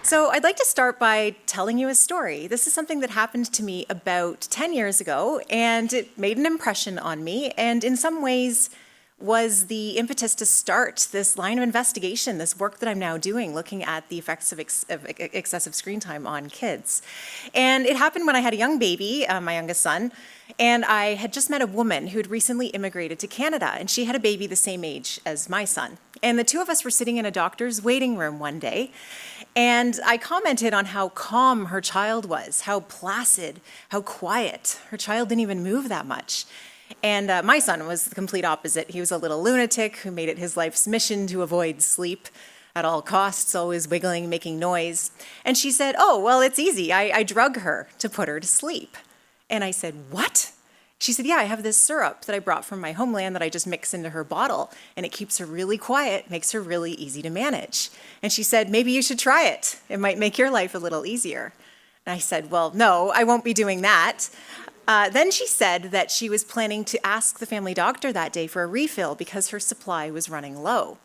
So I'd like to start by telling you a story. This is something that happened to me about 10 years ago, and it made an impression on me, and in some ways was the impetus to start this line of investigation, this work that I'm now doing, looking at the effects of excessive screen time on kids. And it happened when I had a young baby, my youngest son, and I had just met a woman who had recently immigrated to Canada, and she had a baby the same age as my son. And the two of us were sitting in a doctor's waiting room one day, and I commented on how calm her child was, how placid, how quiet. Her child didn't even move that much. And my son was the complete opposite. He was a little lunatic who made it his life's mission to avoid sleep at all costs, always wiggling, making noise. And she said, "Oh, well, it's easy. I drug her to put her to sleep." And I said, "What?" She said, "Yeah, I have this syrup that I brought from my homeland that I just mix into her bottle, and it keeps her really quiet, makes her really easy to manage." And she said, "Maybe you should try it. It might make your life a little easier." And I said, "Well, no, I won't be doing that." Then she said that she was planning to ask the family doctor that day for a refill because her supply was running low.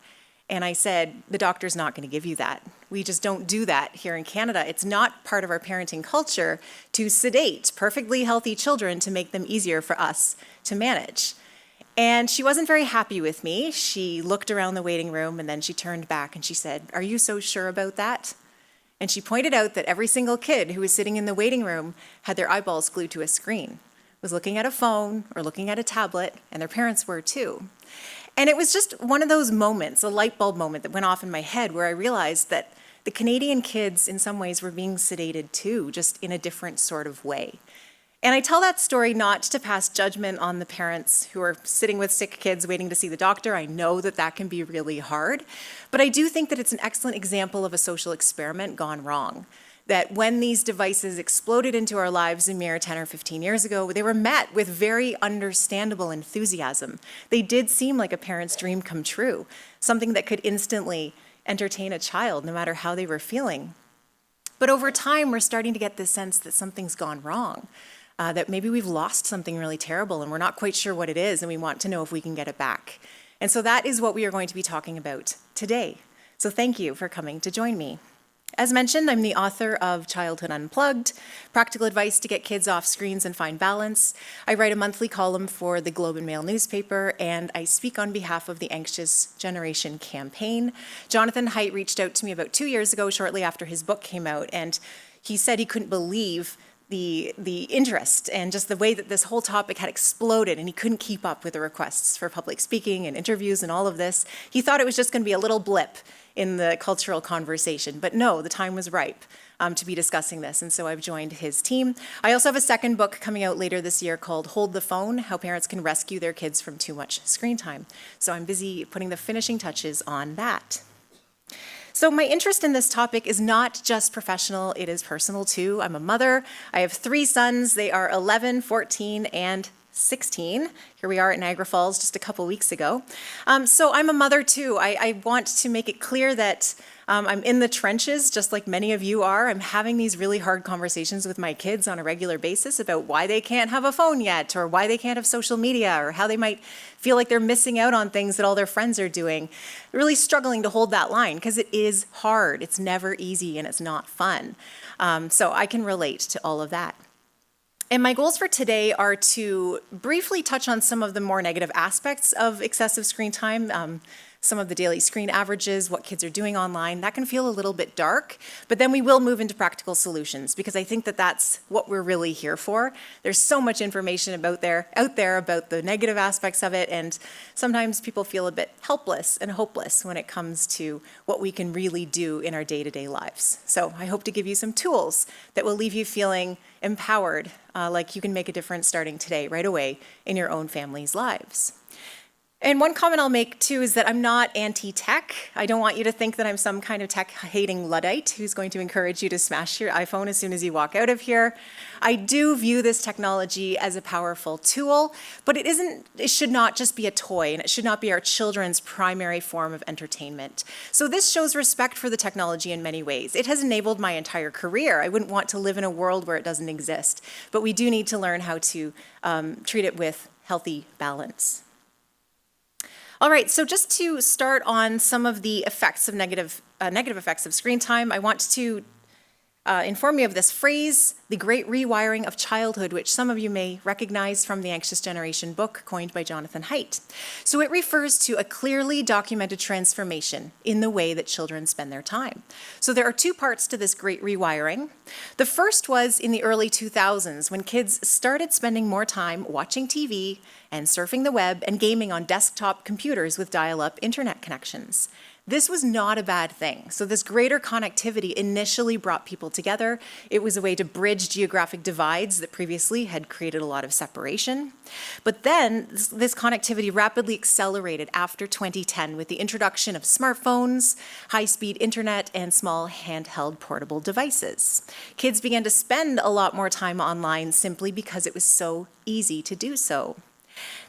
And I said, "The doctor's not going to give you that. We just don't do that here in Canada. It's not part of our parenting culture to sedate perfectly healthy children to make them easier for us to manage." And she wasn't very happy with me. She looked around the waiting room and then she turned back and she said, "Are you so sure about that?" And she pointed out that every single kid who was sitting in the waiting room had their eyeballs glued to a screen, was looking at a phone or looking at a tablet, and their parents were too. And it was just one of those moments, a light bulb moment that went off in my head where I realized that the Canadian kids in some ways were being sedated too, just in a different sort of way. And I tell that story not to pass judgment on the parents who are sitting with sick kids waiting to see the doctor. I know that that can be really hard, but I do think that it's an excellent example of a social experiment gone wrong. That when these devices exploded into our lives a mere 10 or 15 years ago, they were met with very understandable enthusiasm. They did seem like a parent's dream come true, something that could instantly entertain a child no matter how they were feeling. But over time, we're starting to get this sense that something's gone wrong. That maybe we've lost something really terrible and we're not quite sure what it is and we want to know if we can get it back. And so that is what we are going to be talking about today. So thank you for coming to join me. As mentioned, I'm the author of Childhood Unplugged, Practical Advice to Get Kids Off Screens and Find Balance. I write a monthly column for the Globe and Mail newspaper, and I speak on behalf of the Anxious Generation campaign. Jonathan Haidt reached out to me about 2 years ago, shortly after his book came out, and he said he couldn't believe the interest and just the way that this whole topic had exploded, and he couldn't keep up with the requests for public speaking and interviews and all of this. He thought it was just going to be a little blip in the cultural conversation, but no, the time was ripe to be discussing this, and so I've joined his team. I also have a second book coming out later this year called Hold the Phone: How Parents Can Rescue Their Kids from Too Much Screen Time. So I'm busy putting the finishing touches on that. So my interest in this topic is not just professional, it is personal too. I'm a mother. I have 3 sons. They are 11, 14, and 16. Here we are at Niagara Falls just a couple weeks ago. So I'm a mother too. I want to make it clear that I'm in the trenches, just like many of you are. I'm having these really hard conversations with my kids on a regular basis about why they can't have a phone yet, or why they can't have social media, or how they might feel like they're missing out on things that all their friends are doing. Really struggling to hold that line because it is hard. It's never easy and it's not fun. So I can relate to all of that. And my goals for today are to briefly touch on some of the more negative aspects of excessive screen time, some of the daily screen averages, what kids are doing online. That can feel a little bit dark, but then we will move into practical solutions because I think that that's what we're really here for. There's so much information out there about the negative aspects of it, and sometimes people feel a bit helpless and hopeless when it comes to what we can really do in our day-to-day lives. So I hope to give you some tools that will leave you feeling empowered, like you can make a difference starting today, right away, in your own family's lives. And one comment I'll make too is that I'm not anti-tech. I don't want you to think that I'm some kind of tech-hating Luddite who's going to encourage you to smash your iPhone as soon as you walk out of here. I do view this technology as a powerful tool, but it should not just be a toy, and it should not be our children's primary form of entertainment. So this shows respect for the technology in many ways. It has enabled my entire career. I wouldn't want to live in a world where it doesn't exist, but we do need to learn how to treat it with healthy balance. All right, so just to start on some of the effects of negative effects of screen time, I want to informed me of this phrase, the great rewiring of childhood, which some of you may recognize from the Anxious Generation book coined by Jonathan Haidt. So it refers to a clearly documented transformation in the way that children spend their time. So there are two parts to this great rewiring. The first was in the early 2000s when kids started spending more time watching TV and surfing the web and gaming on desktop computers with dial-up internet connections. This was not a bad thing. So this greater connectivity initially brought people together. It was a way to bridge geographic divides that previously had created a lot of separation. But then this connectivity rapidly accelerated after 2010 with the introduction of smartphones, high-speed internet, and small handheld portable devices. Kids began to spend a lot more time online simply because it was so easy to do so.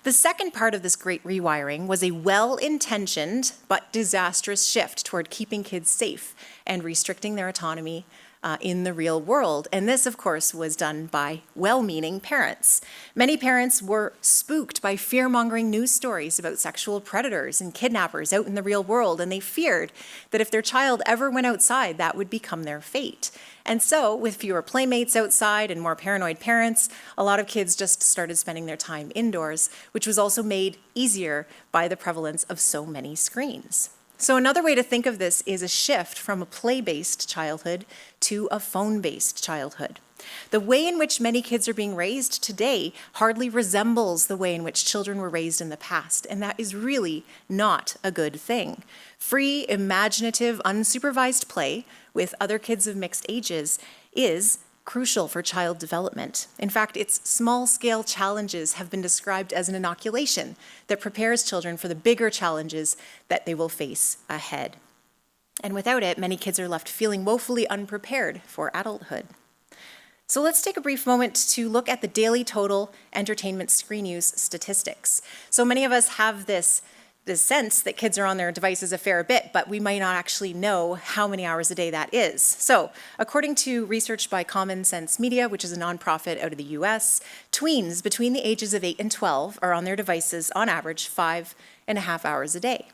The second part of this great rewiring was a well-intentioned but disastrous shift toward keeping kids safe and restricting their autonomy in the real world. And this, of course, was done by well-meaning parents. Many parents were spooked by fear-mongering news stories about sexual predators and kidnappers out in the real world, and they feared that if their child ever went outside, that would become their fate. And so, with fewer playmates outside and more paranoid parents, a lot of kids just started spending their time indoors, which was also made easier by the prevalence of so many screens. So another way to think of this is a shift from a play-based childhood to a phone-based childhood. The way in which many kids are being raised today hardly resembles the way in which children were raised in the past, and that is really not a good thing. Free, imaginative, unsupervised play with other kids of mixed ages is crucial for child development. In fact, its small-scale challenges have been described as an inoculation that prepares children for the bigger challenges that they will face ahead. And without it, many kids are left feeling woefully unprepared for adulthood. So let's take a brief moment to look at the daily total entertainment screen use statistics. So many of us have this sense that kids are on their devices a fair bit, but we might not actually know how many hours a day that is. So, according to research by Common Sense Media, which is a nonprofit out of the US, tweens between the ages of 8 and 12 are on their devices on average 5.5 hours a day.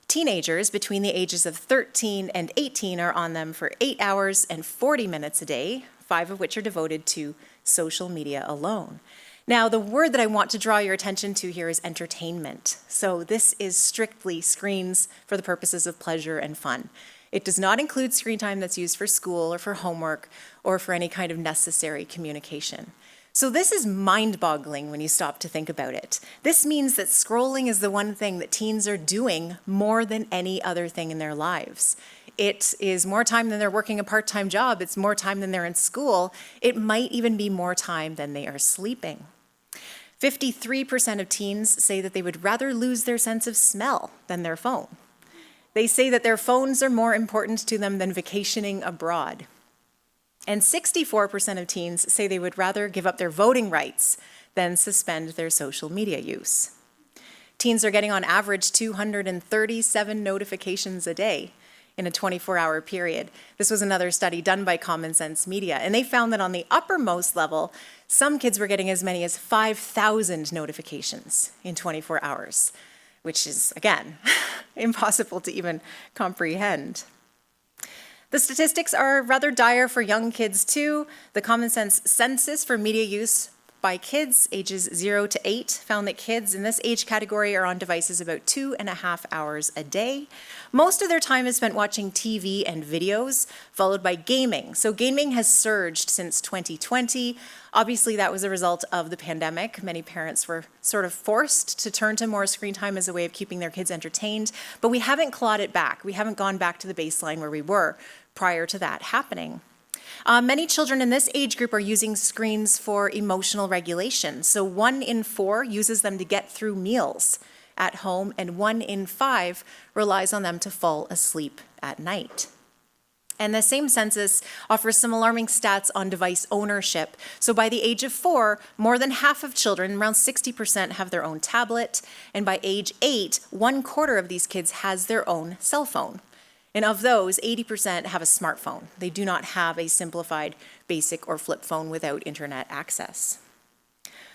Teenagers between the ages of 13 and 18 are on them for 8 hours and 40 minutes a day, 5 of which are devoted to social media alone. Now, the word that I want to draw your attention to here is entertainment. So this is strictly screens for the purposes of pleasure and fun. It does not include screen time that's used for school or for homework or for any kind of necessary communication. So this is mind-boggling when you stop to think about it. This means that scrolling is the one thing that teens are doing more than any other thing in their lives. It is more time than they're working a part-time job. It's more time than they're in school. It might even be more time than they are sleeping. 53% of teens say that they would rather lose their sense of smell than their phone. They say that their phones are more important to them than vacationing abroad. And 64% of teens say they would rather give up their voting rights than suspend their social media use. Teens are getting on average 237 notifications a day in a 24-hour period. This was another study done by Common Sense Media, and they found that on the uppermost level, some kids were getting as many as 5,000 notifications in 24 hours, which is, again, impossible to even comprehend. The statistics are rather dire for young kids, too. The Common Sense Census for media use by kids ages 0 to 8 found that kids in this age category are on devices about 2.5 hours a day. Most of their time is spent watching TV and videos, followed by gaming. So gaming has surged since 2020. Obviously, that was a result of the pandemic. Many parents were sort of forced to turn to more screen time as a way of keeping their kids entertained, but we haven't clawed it back. We haven't gone back to the baseline where we were prior to that happening. Many children in this age group are using screens for emotional regulation. So 1 in 4 uses them to get through meals at home, and 1 in 5 relies on them to fall asleep at night. And the same census offers some alarming stats on device ownership. So by the age of 4, more than half of children, around 60%, have their own tablet. And by age 8, 1/4 of these kids has their own cell phone. And of those, 80% have a smartphone. They do not have a simplified basic or flip phone without internet access.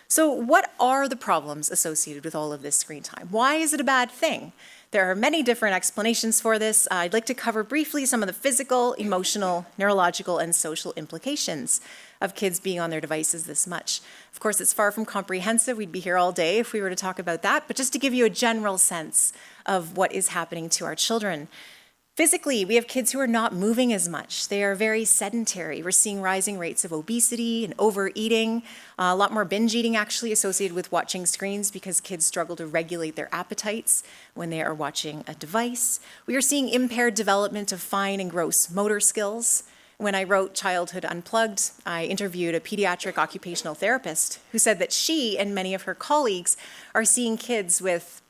So what are the problems associated with all of this screen time? Why is it a bad thing? There are many different explanations for this. I'd like to cover briefly some of the physical, emotional, neurological, and social implications of kids being on their devices this much. Of course, it's far from comprehensive. We'd be here all day if we were to talk about that, but just to give you a general sense of what is happening to our children. Physically, we have kids who are not moving as much. They are very sedentary. We're seeing rising rates of obesity and overeating, a lot more binge eating actually associated with watching screens because kids struggle to regulate their appetites when they are watching a device. We are seeing impaired development of fine and gross motor skills. When I wrote Childhood Unplugged, I interviewed a pediatric occupational therapist who said that she and many of her colleagues are seeing kids with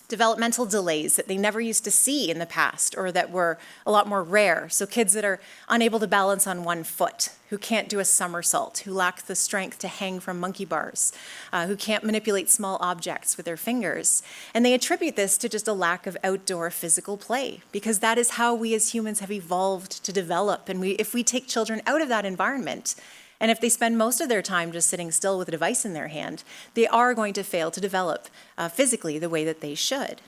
developmental delays that they never used to see in the past or that were a lot more rare. So kids that are unable to balance on one foot, who can't do a somersault, who lack the strength to hang from monkey bars, who can't manipulate small objects with their fingers. And they attribute this to just a lack of outdoor physical play, because that is how we as humans have evolved to develop. And if we take children out of that environment, and if they spend most of their time just sitting still with a device in their hand, they are going to fail to develop physically the way that they should.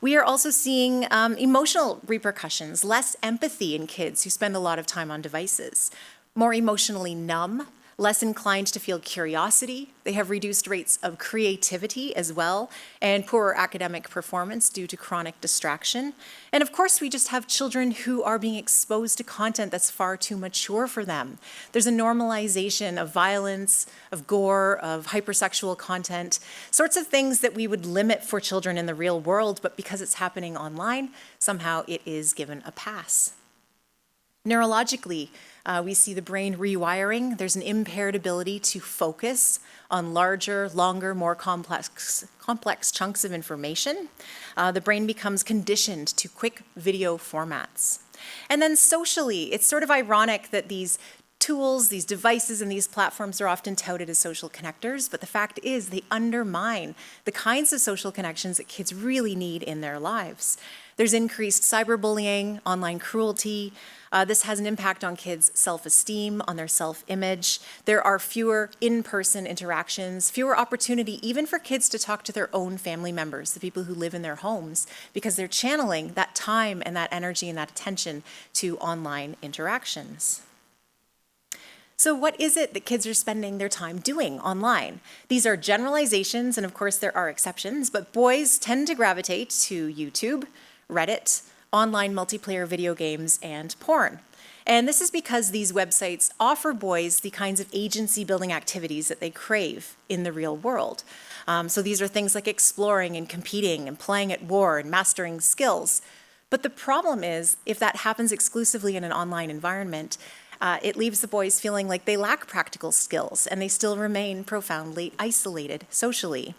We are also seeing emotional repercussions, less empathy in kids who spend a lot of time on devices, more emotionally numb, less inclined to feel curiosity. They have reduced rates of creativity as well, and poorer academic performance due to chronic distraction. And of course, we just have children who are being exposed to content that's far too mature for them. There's a normalization of violence, of gore, of hypersexual content, sorts of things that we would limit for children in the real world, but because it's happening online, somehow it is given a pass. Neurologically, we see the brain rewiring. There's an impaired ability to focus on larger, longer, more complex chunks of information. The brain becomes conditioned to quick video formats. And then socially, it's sort of ironic that these tools, these devices, and these platforms are often touted as social connectors, but the fact is they undermine the kinds of social connections that kids really need in their lives. There's increased cyberbullying, online cruelty. This has an impact on kids' self-esteem, on their self-image. There are fewer in-person interactions, fewer opportunity even for kids to talk to their own family members, the people who live in their homes, because they're channeling that time and that energy and that attention to online interactions. So what is it that kids are spending their time doing online? These are generalizations, and of course there are exceptions, but boys tend to gravitate to YouTube, Reddit, online multiplayer video games, and porn. And this is because these websites offer boys the kinds of agency-building activities that they crave in the real world. So these are things like exploring and competing and playing at war and mastering skills. But the problem is, if that happens exclusively in an online environment, it leaves the boys feeling like they lack practical skills and they still remain profoundly isolated socially.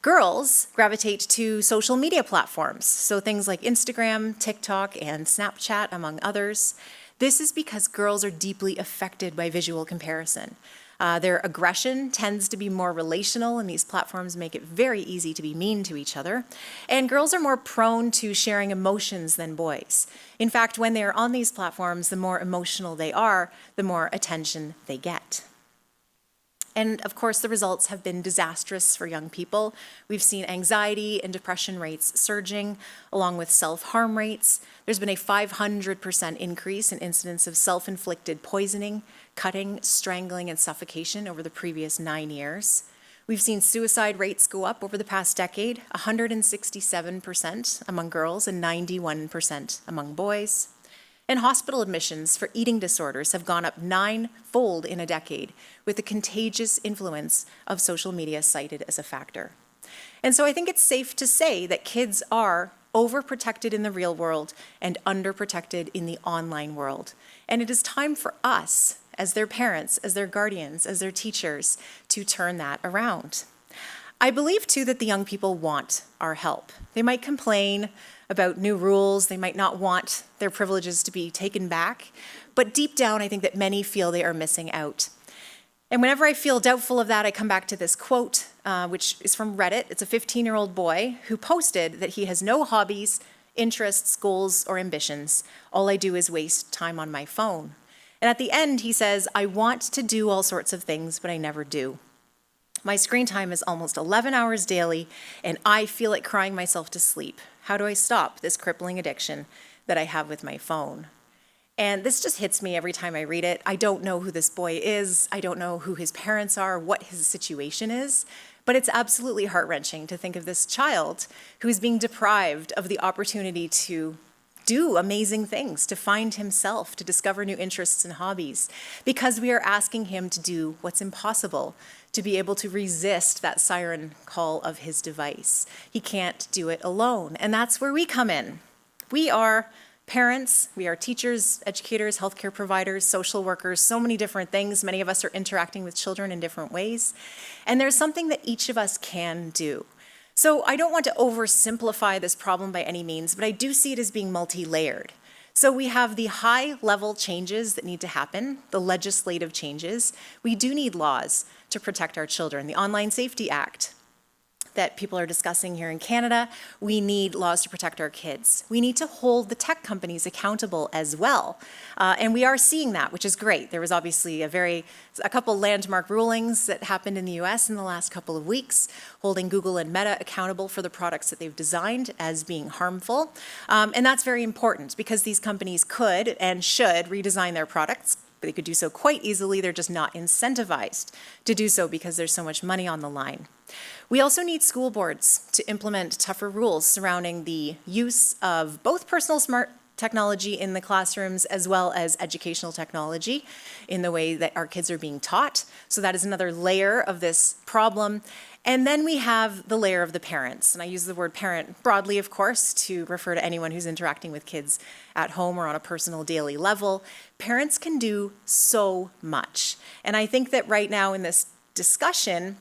Girls gravitate to social media platforms, so things like Instagram, TikTok, and Snapchat, among others. This is because girls are deeply affected by visual comparison. Their aggression tends to be more relational, and these platforms make it very easy to be mean to each other. And girls are more prone to sharing emotions than boys. In fact, when they are on these platforms, the more emotional they are, the more attention they get. And of course, the results have been disastrous for young people. We've seen anxiety and depression rates surging, along with self-harm rates. There's been a 500% increase in incidents of self-inflicted poisoning, cutting, strangling, and suffocation over the previous 9 years. We've seen suicide rates go up over the past decade, 167% among girls and 91% among boys. And hospital admissions for eating disorders have gone up 9-fold in a decade, with the contagious influence of social media cited as a factor. And so I think it's safe to say that kids are overprotected in the real world and underprotected in the online world. And it is time for us, as their parents, as their guardians, as their teachers, to turn that around. I believe, too, that the young people want our help. They might complain about new rules. They might not want their privileges to be taken back. But deep down, I think that many feel they are missing out. And whenever I feel doubtful of that, I come back to this quote, which is from Reddit. It's a 15-year-old boy who posted that he has no hobbies, interests, goals, or ambitions. All I do is waste time on my phone. And at the end, he says, I want to do all sorts of things, but I never do. My screen time is almost 11 hours daily, and I feel like crying myself to sleep. How do I stop this crippling addiction that I have with my phone? And this just hits me every time I read it. I don't know who this boy is. I don't know who his parents are, what his situation is. But it's absolutely heart-wrenching to think of this child who is being deprived of the opportunity to do amazing things, to find himself, to discover new interests and hobbies, because we are asking him to do what's impossible, to be able to resist that siren call of his device. He can't do it alone. And that's where we come in. We are parents, we are teachers, educators, healthcare providers, social workers, so many different things. Many of us are interacting with children in different ways. And there's something that each of us can do. So I don't want to oversimplify this problem by any means, but I do see it as being multi-layered. So we have the high-level changes that need to happen, the legislative changes. We do need laws to protect our children. The Online Safety Act that people are discussing here in Canada, we need laws to protect our kids. We need to hold the tech companies accountable as well. And we are seeing that, which is great. There was obviously a couple landmark rulings that happened in the US in the last couple of weeks, holding Google and Meta accountable for the products that they've designed as being harmful. And that's very important because these companies could and should redesign their products. They could do so quite easily. They're just not incentivized to do so because there's so much money on the line. We also need school boards to implement tougher rules surrounding the use of both personal smart technology in the classrooms as well as educational technology in the way that our kids are being taught. So that is another layer of this problem. And then we have the layer of the parents. And I use the word parent broadly, of course, to refer to anyone who's interacting with kids at home or on a personal daily level. Parents can do so much. And I think that right now in this discussion,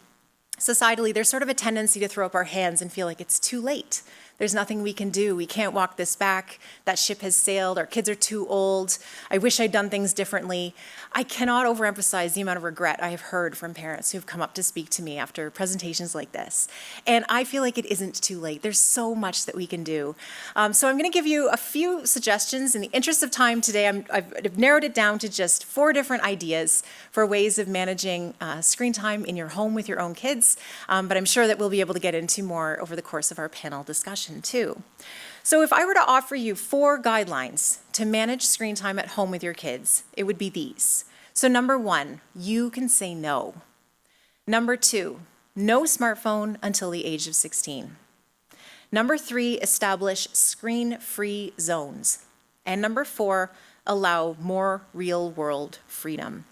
societally, there's sort of a tendency to throw up our hands and feel like it's too late. There's nothing we can do. We can't walk this back. That ship has sailed. Our kids are too old. I wish I'd done things differently. I cannot overemphasize the amount of regret I have heard from parents who've come up to speak to me after presentations like this. And I feel like it isn't too late. There's so much that we can do. So I'm going to give you a few suggestions. In the interest of time today, I've narrowed it down to just 4 different ideas for ways of managing screen time in your home with your own kids. But I'm sure that we'll be able to get into more over the course of our panel discussion too. So if I were to offer you 4 guidelines to manage screen time at home with your kids, it would be these. So number 1, you can say no. Number 2, no smartphone until the age of 16. Number 3, establish screen-free zones. And number 4, allow more real-world freedom.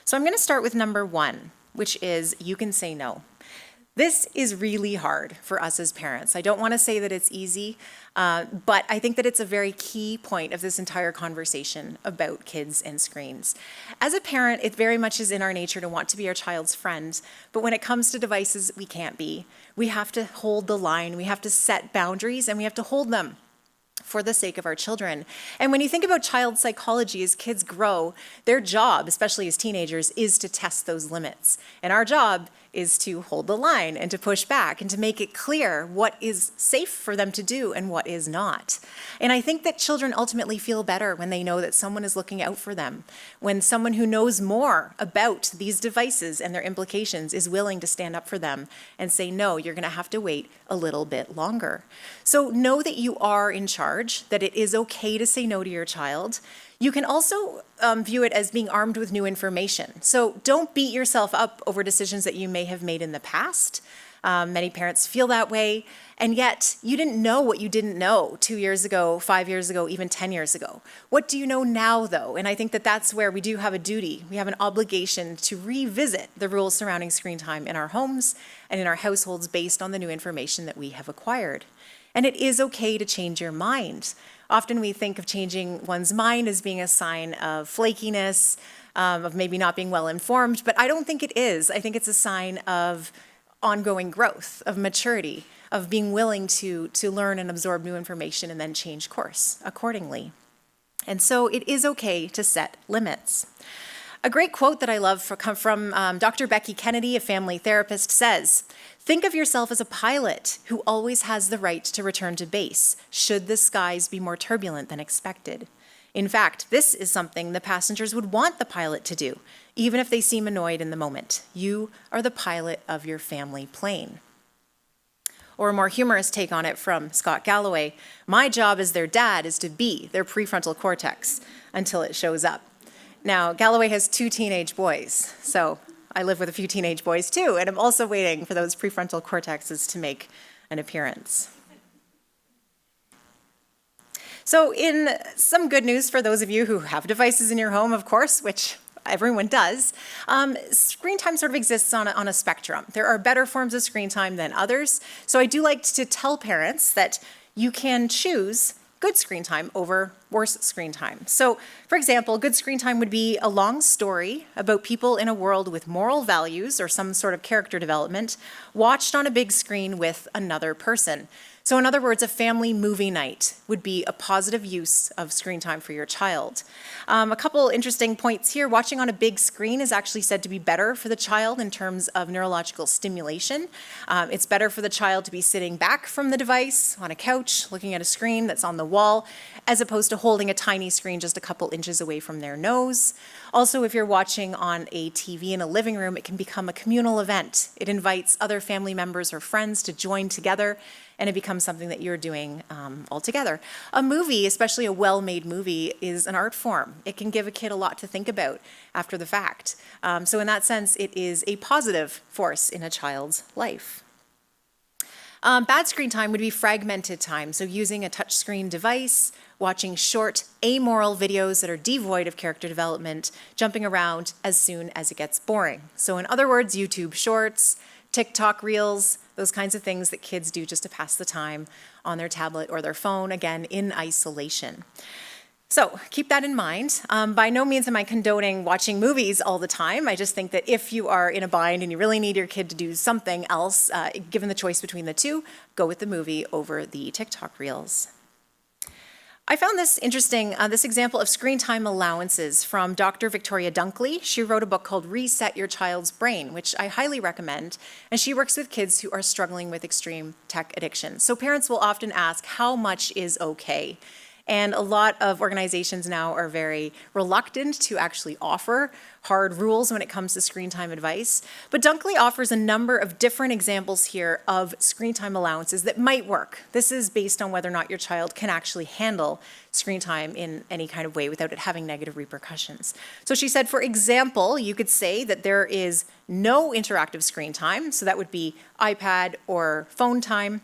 So I'm going to start with number 1, which is you can say no. This is really hard for us as parents. I don't want to say that it's easy, but I think that it's a very key point of this entire conversation about kids and screens. As a parent, it very much is in our nature to want to be our child's friend, but when it comes to devices, we can't be. We have to hold the line, we have to set boundaries, and we have to hold them for the sake of our children. And when you think about child psychology, as kids grow, their job, especially as teenagers, is to test those limits. And our job is to hold the line and to push back and to make it clear what is safe for them to do and what is not. And I think that children ultimately feel better when they know that someone is looking out for them, when someone who knows more about these devices and their implications is willing to stand up for them and say, no, you're going to have to wait a little bit longer. So know that you are in charge, that it is okay to say no to your child. You can also view it as being armed with new information. So don't beat yourself up over decisions that you may have made in the past. Many parents feel that way, and yet you didn't know what you didn't know 2 years ago, 5 years ago, even 10 years ago. What do you know now, though? And I think that that's where we do have a duty. We have an obligation to revisit the rules surrounding screen time in our homes and in our households based on the new information that we have acquired. And it is okay to change your mind. Often we think of changing one's mind as being a sign of flakiness, of maybe not being well informed, but I don't think it is. I think it's a sign of ongoing growth, of maturity, of being willing to learn and absorb new information and then change course accordingly. And so it is okay to set limits. A great quote that I love from Dr. Becky Kennedy, a family therapist, says, "Think of yourself as a pilot who always has the right to return to base, should the skies be more turbulent than expected. In fact, this is something the passengers would want the pilot to do, even if they seem annoyed in the moment. You are the pilot of your family plane. Or a more humorous take on it from Scott Galloway, my job as their dad is to be their prefrontal cortex until it shows up. Now, Galloway has 2 teenage boys, so I live with a few teenage boys too, and I'm also waiting for those prefrontal cortexes to make an appearance. So in some good news for those of you who have devices in your home, of course, which everyone does, screen time sort of exists on a spectrum. There are better forms of screen time than others. So I do like to tell parents that you can choose good screen time over worse screen time. So, for example, good screen time would be a long story about people in a world with moral values or some sort of character development watched on a big screen with another person. So in other words, a family movie night would be a positive use of screen time for your child. A couple interesting points here. Watching on a big screen is actually said to be better for the child in terms of neurological stimulation. It's better for the child to be sitting back from the device on a couch, looking at a screen that's on the wall, as opposed to holding a tiny screen just a couple inches away from their nose. Also, if you're watching on a TV in a living room, it can become a communal event. It invites other family members or friends to join together, and it becomes something that you're doing all together. A movie, especially a well-made movie, is an art form. It can give a kid a lot to think about after the fact. So in that sense, it is a positive force in a child's life. Bad screen time would be fragmented time, so using a touchscreen device, watching short, amoral videos that are devoid of character development, jumping around as soon as it gets boring. So in other words, YouTube Shorts, TikTok Reels, those kinds of things that kids do just to pass the time on their tablet or their phone, again, in isolation. So keep that in mind. By no means am I condoning watching movies all the time. I just think that if you are in a bind and you really need your kid to do something else, given the choice between the two, go with the movie over the TikTok Reels. I found this interesting, this example of screen time allowances from Dr. Victoria Dunkley. She wrote a book called Reset Your Child's Brain, which I highly recommend, and she works with kids who are struggling with extreme tech addiction. So parents will often ask, how much is okay? And a lot of organizations now are very reluctant to actually offer hard rules when it comes to screen time advice. But Dunkley offers a number of different examples here of screen time allowances that might work. This is based on whether or not your child can actually handle screen time in any kind of way without it having negative repercussions. So she said, for example, you could say that there is no interactive screen time, so that would be iPad or phone time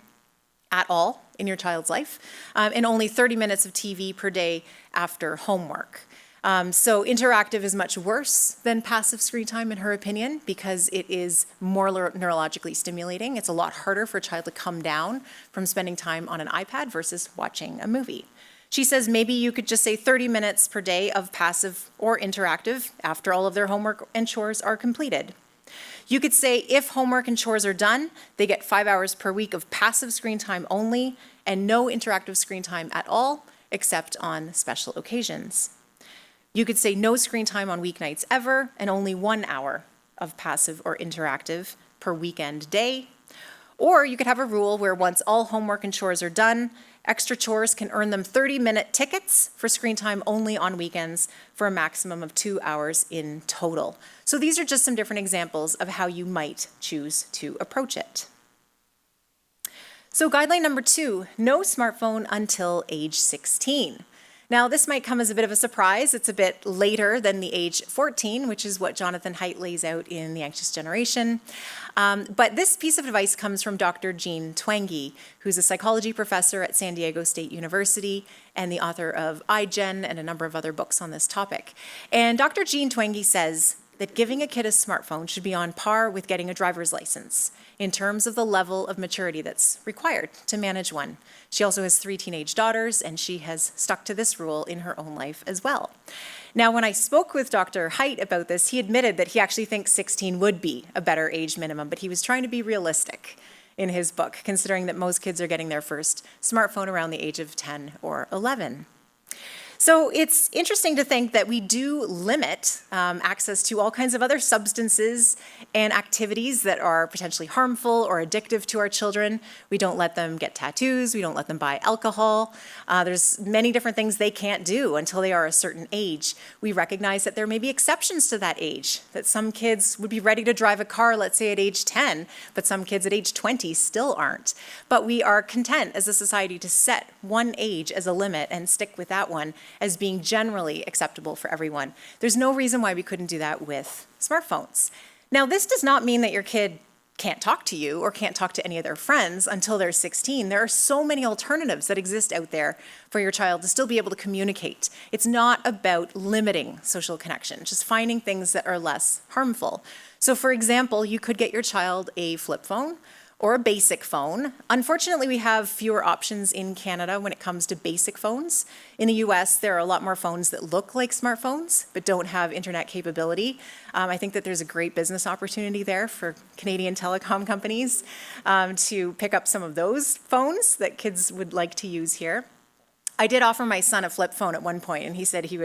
at all in your child's life, and only 30 minutes of TV per day after homework. So interactive is much worse than passive screen time in her opinion because it is more neurologically stimulating. It's a lot harder for a child to come down from spending time on an iPad versus watching a movie. She says maybe you could just say 30 minutes per day of passive or interactive after all of their homework and chores are completed. You could say if homework and chores are done, they get 5 hours per week of passive screen time only and no interactive screen time at all, except on special occasions. You could say no screen time on weeknights ever and only 1 hour of passive or interactive per weekend day. Or you could have a rule where once all homework and chores are done, extra chores can earn them 30-minute tickets for screen time only on weekends for a maximum of 2 hours in total. So these are just some different examples of how you might choose to approach it. So guideline number 2, no smartphone until age 16. Now, this might come as a bit of a surprise. It's a bit later than the age 14, which is what Jonathan Haidt lays out in The Anxious Generation. But this piece of advice comes from Dr. Jean Twenge, who's a psychology professor at San Diego State University and the author of iGen and a number of other books on this topic. And Dr. Jean Twenge says that giving a kid a smartphone should be on par with getting a driver's license in terms of the level of maturity that's required to manage one. She also has 3 teenage daughters, and she has stuck to this rule in her own life as well. Now, when I spoke with Dr. Haidt about this, he admitted that he actually thinks 16 would be a better age minimum, but he was trying to be realistic in his book, considering that most kids are getting their first smartphone around the age of 10 or 11. So it's interesting to think that we do limit access to all kinds of other substances and activities that are potentially harmful or addictive to our children. We don't let them get tattoos. We don't let them buy alcohol. There's many different things they can't do until they are a certain age. We recognize that there may be exceptions to that age, that some kids would be ready to drive a car, let's say at age 10, but some kids at age 20 still aren't. But we are content as a society to set one age as a limit and stick with that one as being generally acceptable for everyone. There's no reason why we couldn't do that with smartphones. Now, this does not mean that your kid can't talk to you or can't talk to any of their friends until they're 16. There are so many alternatives that exist out there for your child to still be able to communicate. It's not about limiting social connection, just finding things that are less harmful. So for example, you could get your child a flip phone or a basic phone. Unfortunately, we have fewer options in Canada when it comes to basic phones. In the US, there are a lot more phones that look like smartphones but don't have internet capability. I think that there's a great business opportunity there for Canadian telecom companies to pick up some of those phones that kids would like to use here. I did offer my son a flip phone at one point, and he said he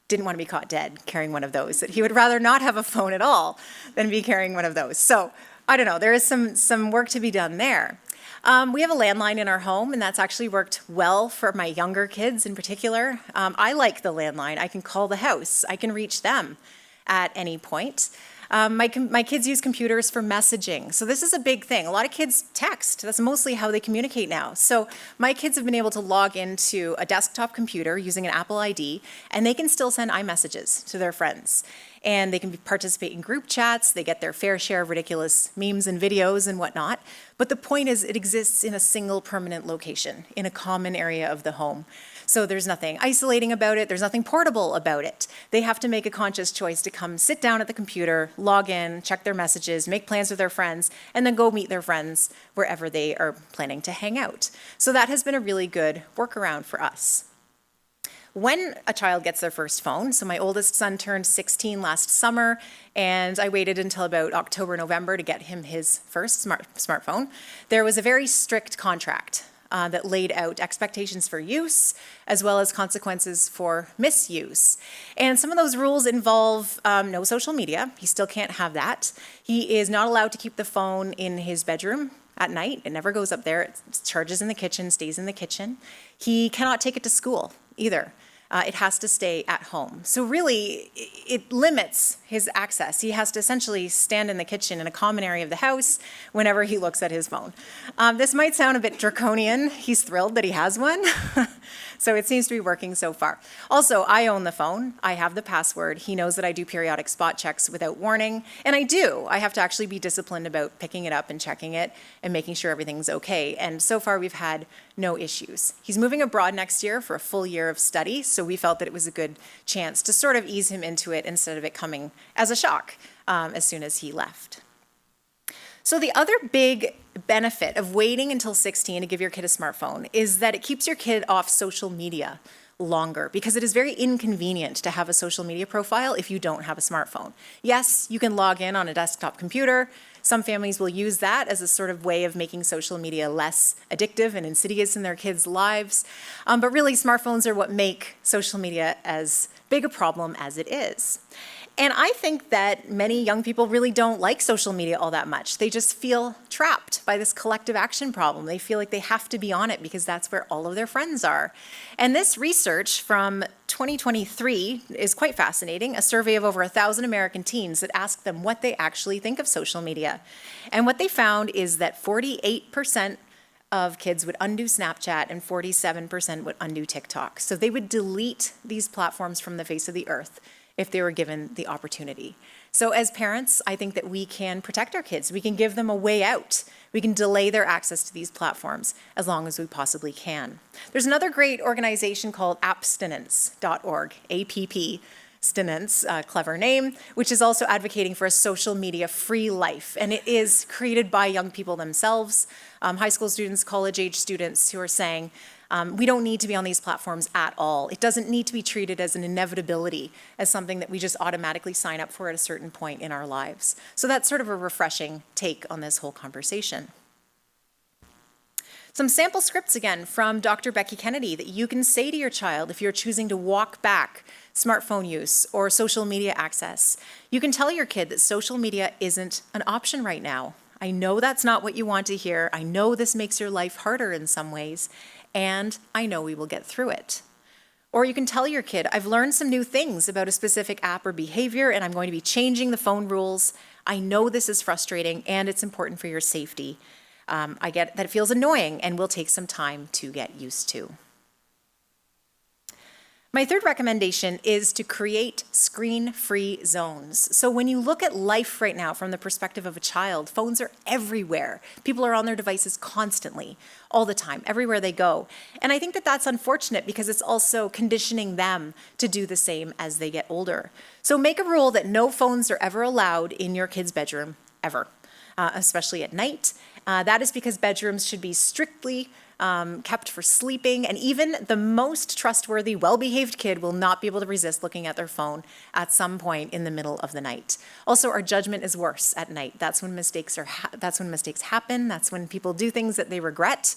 didn't want to be caught dead carrying one of those, that he would rather not have a phone at all than be carrying one of those. So I don't know, there is some work to be done there. We have a landline in our home, and that's actually worked well for my younger kids in particular. I like the landline. I can call the house. I can reach them at any point. My kids use computers for messaging. So this is a big thing. A lot of kids text. That's mostly how they communicate now. So my kids have been able to log into a desktop computer using an Apple ID, and they can still send iMessages to their friends. And they can participate in group chats. They get their fair share of ridiculous memes and videos and whatnot. But the point is, it exists in a single permanent location, in a common area of the home. So there's nothing isolating about it. There's nothing portable about it. They have to make a conscious choice to come sit down at the computer, log in, check their messages, make plans with their friends, and then go meet their friends wherever they are planning to hang out. So that has been a really good workaround for us. When a child gets their first phone, so my oldest son turned 16 last summer, and I waited until about October, November to get him his first smartphone, there was a very strict contract that laid out expectations for use as well as consequences for misuse. And some of those rules involve no social media. He still can't have that. He is not allowed to keep the phone in his bedroom at night. It never goes up there. It charges in the kitchen, stays in the kitchen. He cannot take it to school either. It has to stay at home. So really, it limits his access. He has to essentially stand in the kitchen in a common area of the house whenever he looks at his phone. This might sound a bit draconian. He's thrilled that he has one. So it seems to be working so far. Also, I own the phone. I have the password. He knows that I do periodic spot checks without warning. And I do. I have to actually be disciplined about picking it up and checking it and making sure everything's okay. And so far, we've had no issues. He's moving abroad next year for a full year of study, so we felt that it was a good chance to sort of ease him into it instead of it coming as a shock as soon as he left. So the other big benefit of waiting until 16 to give your kid a smartphone is that it keeps your kid off social media longer, because it is very inconvenient to have a social media profile if you don't have a smartphone. Yes, you can log in on a desktop computer. Some families will use that as a sort of way of making social media less addictive and insidious in their kids' lives. But really, smartphones are what make social media as big a problem as it is. And I think that many young people really don't like social media all that much. They just feel trapped by this collective action problem. They feel like they have to be on it because that's where all of their friends are. And this research from 2023 is quite fascinating, a survey of over 1,000 American teens that asked them what they actually think of social media. And what they found is that 48% of kids would undo Snapchat and 47% would undo TikTok. So they would delete these platforms from the face of the earth if they were given the opportunity. So as parents, I think that we can protect our kids. We can give them a way out. We can delay their access to these platforms as long as we possibly can. There's another great organization called abstinence.org, APP, abstinence, clever name, which is also advocating for a social media-free life. And it is created by young people themselves, high school students, college-age students who are saying, we don't need to be on these platforms at all. It doesn't need to be treated as an inevitability, as something that we just automatically sign up for at a certain point in our lives. So that's sort of a refreshing take on this whole conversation. Some sample scripts again from Dr. Becky Kennedy that you can say to your child if you're choosing to walk back smartphone use or social media access. You can tell your kid that social media isn't an option right now. I know that's not what you want to hear. I know this makes your life harder in some ways, and I know we will get through it. Or you can tell your kid, I've learned some new things about a specific app or behavior, and I'm going to be changing the phone rules. I know this is frustrating, and it's important for your safety. I get that it feels annoying and will take some time to get used to. My third recommendation is to create screen-free zones. So when you look at life right now from the perspective of a child, phones are everywhere. People are on their devices constantly, all the time, everywhere they go. And I think that that's unfortunate because it's also conditioning them to do the same as they get older. So make a rule that no phones are ever allowed in your kid's bedroom, ever, especially at night. That is because bedrooms should be strictly kept for sleeping, and even the most trustworthy, well-behaved kid will not be able to resist looking at their phone at some point in the middle of the night. Also, our judgment is worse at night. That's when mistakes happen. That's when people do things that they regret.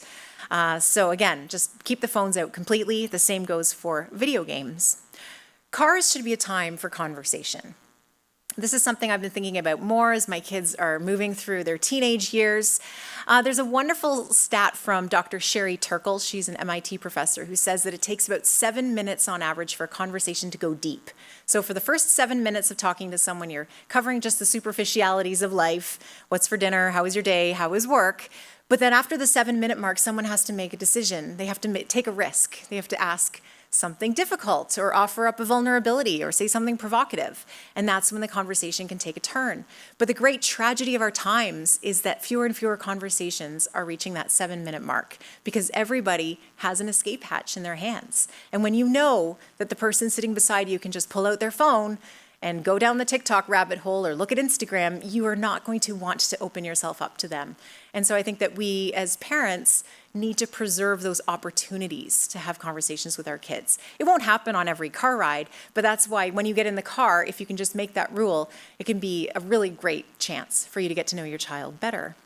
So again, just keep the phones out completely. The same goes for video games. Cars should be a time for conversation. This is something I've been thinking about more as my kids are moving through their teenage years. There's a wonderful stat from Dr. Sherry Turkle. She's an MIT professor who says that it takes about 7 minutes on average for a conversation to go deep. So for the first 7 minutes of talking to someone, you're covering just the superficialities of life. What's for dinner? How was your day? How was work? But then after the 7-minute mark, someone has to make a decision. They have to take a risk. They have to ask something difficult or offer up a vulnerability or say something provocative. And that's when the conversation can take a turn. But the great tragedy of our times is that fewer and fewer conversations are reaching that 7-minute mark because everybody has an escape hatch in their hands. And when you know that the person sitting beside you can just pull out their phone and go down the TikTok rabbit hole or look at Instagram, you are not going to want to open yourself up to them. And so I think that we as parents need to preserve those opportunities to have conversations with our kids. It won't happen on every car ride, but that's why when you get in the car, if you can just make that rule, it can be a really great chance for you to get to know your child better.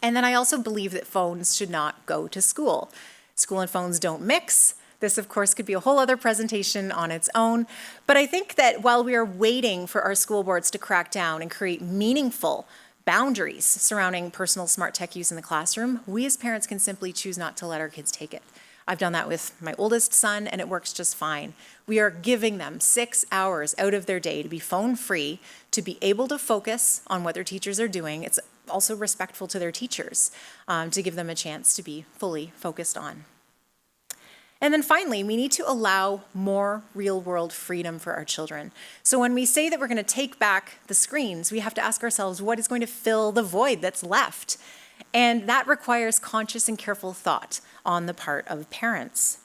And then I also believe that phones should not go to school. School and phones don't mix. This, of course, could be a whole other presentation on its own. But I think that while we are waiting for our school boards to crack down and create meaningful boundaries surrounding personal smart tech use in the classroom, we as parents can simply choose not to let our kids take it. I've done that with my oldest son, and it works just fine. We are giving them 6 hours out of their day to be phone-free, to be able to focus on what their teachers are doing. It's also respectful to their teachers to give them a chance to be fully focused on. And then finally, we need to allow more real-world freedom for our children. So when we say that we're going to take back the screens, we have to ask ourselves what is going to fill the void that's left. And that requires conscious and careful thought on the part of parents.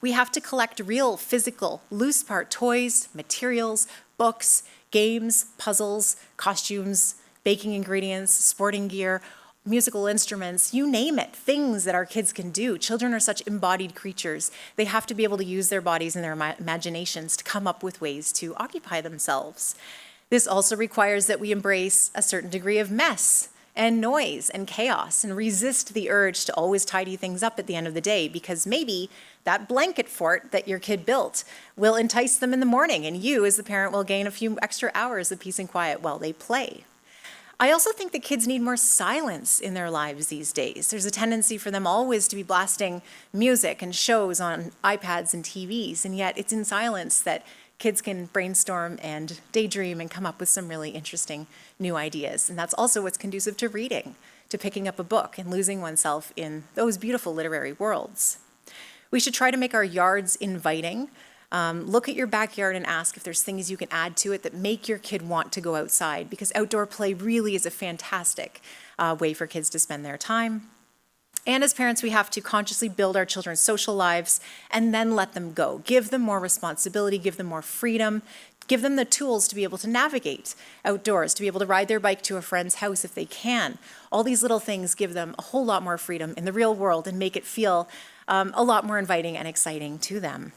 We have to collect real, physical, loose part toys, materials, books, games, puzzles, costumes, baking ingredients, sporting gear, musical instruments, you name it, things that our kids can do. Children are such embodied creatures. They have to be able to use their bodies and their imaginations to come up with ways to occupy themselves. This also requires that we embrace a certain degree of mess and noise and chaos and resist the urge to always tidy things up at the end of the day, because maybe that blanket fort that your kid built will entice them in the morning, and you as the parent will gain a few extra hours of peace and quiet while they play. I also think that kids need more silence in their lives these days. There's a tendency for them always to be blasting music and shows on iPads and TVs, and yet it's in silence that kids can brainstorm and daydream and come up with some really interesting new ideas. And that's also what's conducive to reading, to picking up a book and losing oneself in those beautiful literary worlds. We should try to make our yards inviting. Look at your backyard and ask if there's things you can add to it that make your kid want to go outside, because outdoor play really is a fantastic way for kids to spend their time. And as parents, we have to consciously build our children's social lives and then let them go. Give them more responsibility, give them more freedom, give them the tools to be able to navigate outdoors, to be able to ride their bike to a friend's house if they can. All these little things give them a whole lot more freedom in the real world and make it feel a lot more inviting and exciting to them.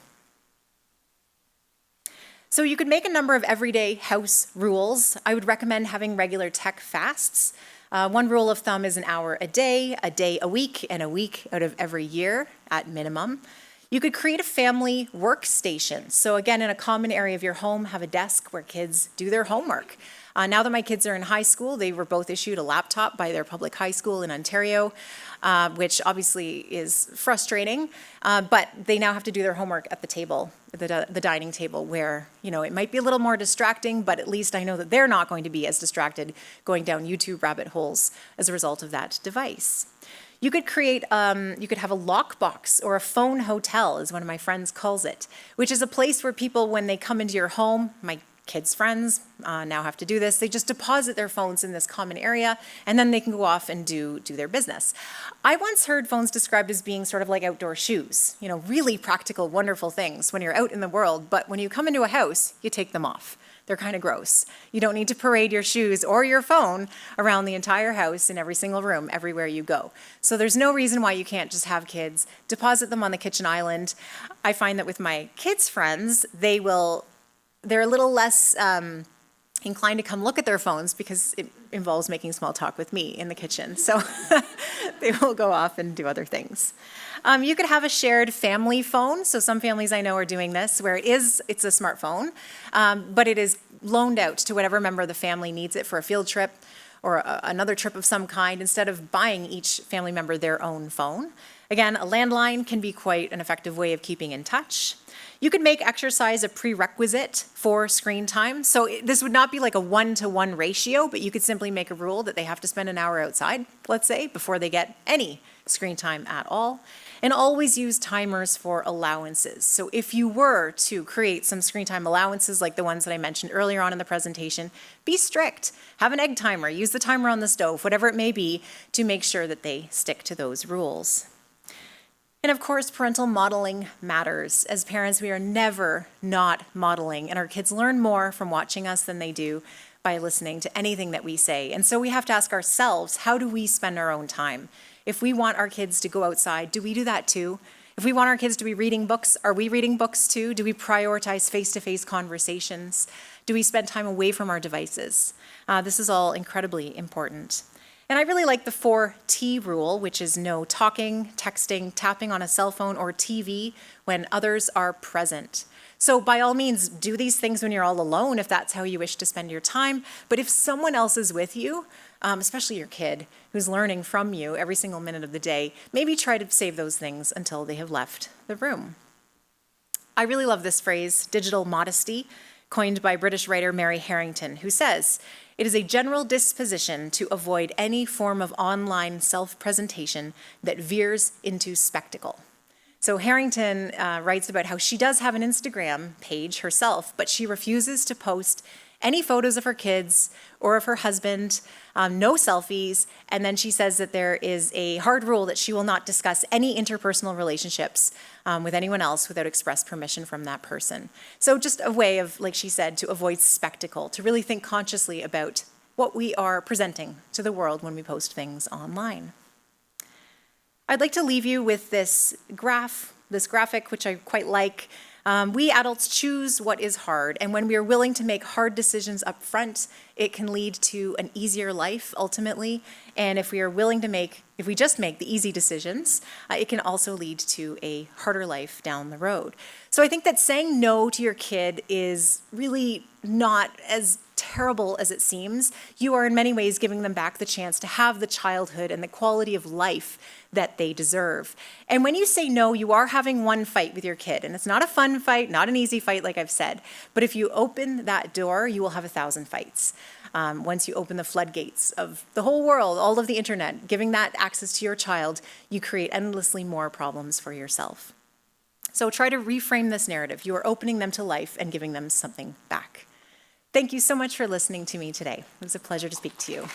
So you could make a number of everyday house rules. I would recommend having regular tech fasts. One rule of thumb is an hour a day a week, and a week out of every year at minimum. You could create a family workstation. So again, in a common area of your home, have a desk where kids do their homework. Now that my kids are in high school, they were both issued a laptop by their public high school in Ontario, which obviously is frustrating, but they now have to do their homework at the table, the dining table, where, it might be a little more distracting, but at least I know that they're not going to be as distracted going down YouTube rabbit holes as a result of that device. You could create, you could have a lockbox or a phone hotel, as one of my friends calls it, which is a place where people, when they come into your home, my kids' friends now have to do this. They just deposit their phones in this common area, and then they can go off and do their business. I once heard phones described as being sort of like outdoor shoes, really practical, wonderful things when you're out in the world, but when you come into a house, you take them off. They're kind of gross. You don't need to parade your shoes or your phone around the entire house in every single room, everywhere you go. So there's no reason why you can't just have kids, deposit them on the kitchen island. I find that with my kids' friends, they're a little less inclined to come look at their phones because it involves making small talk with me in the kitchen. So they will go off and do other things. You could have a shared family phone. So some families I know are doing this where it's a smartphone, but it is loaned out to whatever member of the family needs it for a field trip or another trip of some kind, instead of buying each family member their own phone. Again, a landline can be quite an effective way of keeping in touch. You could make exercise a prerequisite for screen time. So this would not be like a 1-to-1 ratio, but you could simply make a rule that they have to spend an hour outside, let's say, before they get any screen time at all. And always use timers for allowances. So if you were to create some screen time allowances like the ones that I mentioned earlier on in the presentation, be strict. Have an egg timer, use the timer on the stove, whatever it may be, to make sure that they stick to those rules. And of course, parental modeling matters. As parents, we are never not modeling, and our kids learn more from watching us than they do by listening to anything that we say. And so we have to ask ourselves, how do we spend our own time? If we want our kids to go outside, do we do that too? If we want our kids to be reading books, are we reading books too? Do we prioritize face-to-face conversations? Do we spend time away from our devices? This is all incredibly important. And I really like the 4T rule, which is no talking, texting, tapping on a cell phone or TV when others are present. So by all means, do these things when you're all alone if that's how you wish to spend your time. But if someone else is with you, especially your kid who's learning from you every single minute of the day, maybe try to save those things until they have left the room. I really love this phrase, digital modesty, coined by British writer Mary Harrington, who says, "It is a general disposition to avoid any form of online self-presentation that veers into spectacle." So Harrington writes about how she does have an Instagram page herself, but she refuses to post any photos of her kids or of her husband, no selfies, and then she says that there is a hard rule that she will not discuss any interpersonal relationships with anyone else without express permission from that person. So just a way of, like she said, to avoid spectacle, to really think consciously about what we are presenting to the world when we post things online. I'd like to leave you with this graphic, which I quite like. We adults choose what is hard, and when we are willing to make hard decisions up front, it can lead to an easier life ultimately. And if we just make the easy decisions, it can also lead to a harder life down the road. So I think that saying no to your kid is really not as terrible as it seems. You are in many ways giving them back the chance to have the childhood and the quality of life that they deserve. And when you say no, you are having one fight with your kid. And it's not a fun fight, not an easy fight, like I've said. But if you open that door, you will have 1,000 fights. Once you open the floodgates of the whole world, all of the internet, giving that access to your child, you create endlessly more problems for yourself. So try to reframe this narrative. You are opening them to life and giving them something back. Thank you so much for listening to me today. It was a pleasure to speak to you.